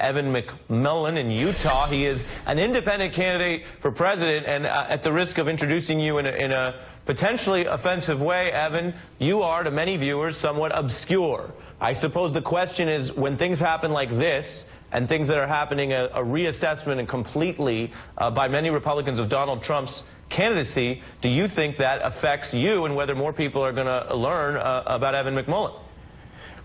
Evan McMullin in Utah. He is an independent candidate for president, and at the risk of introducing you in a potentially offensive way, Evan, you are, to many viewers, somewhat obscure. I suppose the question is, when things happen like this, and things that are happening, a reassessment and completely by many Republicans of Donald Trump's candidacy, do you think that affects you and whether more people are going to learn about Evan McMullin?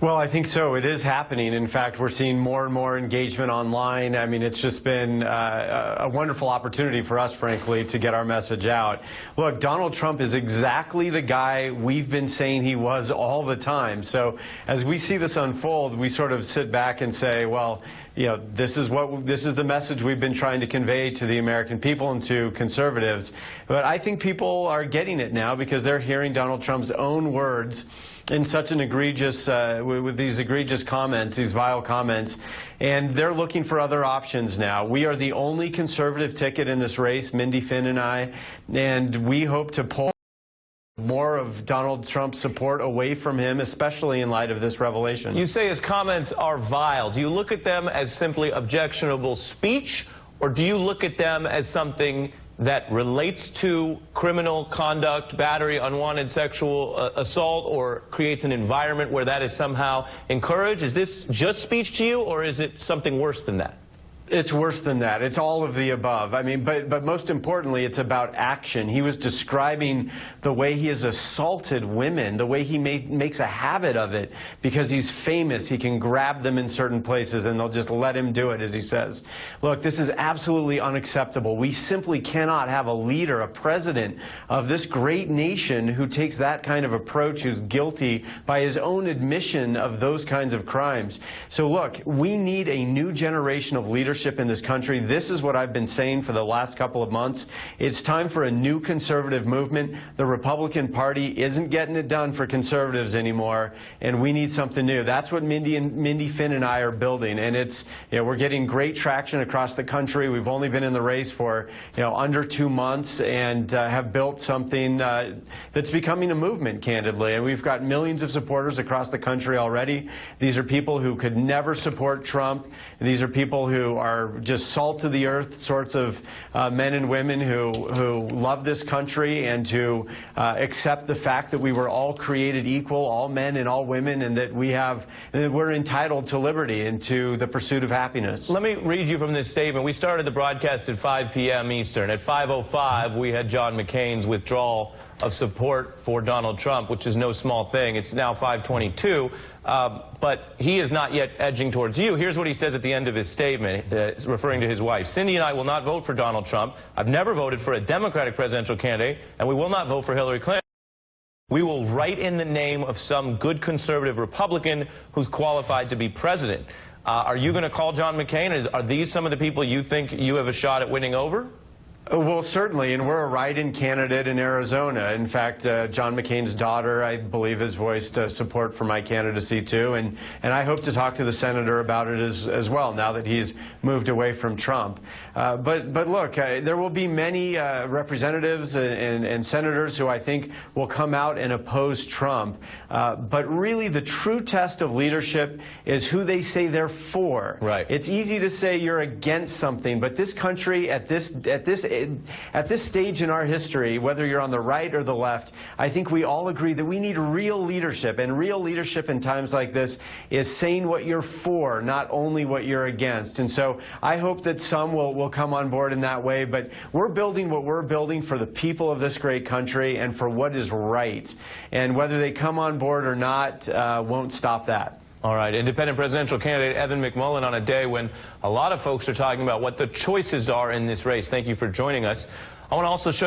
Well, I think so. It is happening. In fact, we're seeing more and more engagement online. I mean, it's just been a wonderful opportunity for us, frankly, to get our message out. Look, Donald Trump is exactly the guy we've been saying he was all the time. So as we see this unfold, we sort of sit back and say, well, you know, this is the message we've been trying to convey to the American people and to conservatives. But I think people are getting it now because they're hearing Donald Trump's own words in such an egregious, with these egregious comments, these vile comments, and they're looking for other options now. We are the only conservative ticket in this race, Mindy Finn and I, and we hope to pull more of Donald Trump's support away from him, especially in light of this revelation. You say his comments are vile. Do you look at them as simply objectionable speech, or do you look at them as something that relates to criminal conduct, battery, unwanted sexual assault, or creates an environment where that is somehow encouraged? Is this just speech to you, or is it something worse than that? It's worse than that. It's all of the above. I mean, but most importantly, it's about action. He was describing the way he has assaulted women, the way he makes a habit of it because he's famous. He can grab them in certain places and they'll just let him do it, as he says. Look, this is absolutely unacceptable. We simply cannot have a leader, a president of this great nation who takes that kind of approach, who's guilty by his own admission of those kinds of crimes. So look, we need a new generation of leadership in this country. This is what I've been saying for the last couple of months. It's time for a new conservative movement. The Republican Party isn't getting it done for conservatives anymore, and we need something new. That's what Mindy Finn and I are building, and it's, you know, we're getting great traction across the country. We've only been in the race for, you know, under 2 months, and have built something that's becoming a movement, candidly. And we've got millions of supporters across the country already. These are people who could never support Trump. These are people who are just salt of the earth sorts of men and women who love this country and who accept the fact that we were all created equal, all men and all women, and that we're entitled to liberty and to the pursuit of happiness. Let me read you from this statement. We started the broadcast at 5 p.m. Eastern. At 5:05, we had John McCain's withdrawal of support for Donald Trump, which is no small thing. It's now 5:22, but he is not yet edging towards you. Here's what he says at the end of his statement, referring to his wife. Cindy and I will not vote for Donald Trump. I've never voted for a Democratic presidential candidate, and we will not vote for Hillary Clinton. We will write in the name of some good conservative Republican who's qualified to be president. Are you going to call John McCain? Are these some of the people you think you have a shot at winning over? Well, certainly, and we're a write-in candidate in Arizona. In fact, John McCain's daughter, I believe, has voiced support for my candidacy, too. And I hope to talk to the senator about it as well, now that he's moved away from Trump. But look, there will be many representatives and senators who I think will come out and oppose Trump. But really, the true test of leadership is who they say they're for. Right. It's easy to say you're against something, but this country, at this stage in our history, whether you're on the right or the left, I think we all agree that we need real leadership. And real leadership in times like this is saying what you're for, not only what you're against. And so I hope that some will come on board in that way. But we're building what we're building for the people of this great country and for what is right. And whether they come on board or not won't stop that. All right, independent presidential candidate Evan McMullin on a day when a lot of folks are talking about what the choices are in this race. Thank you for joining us. I want to also show you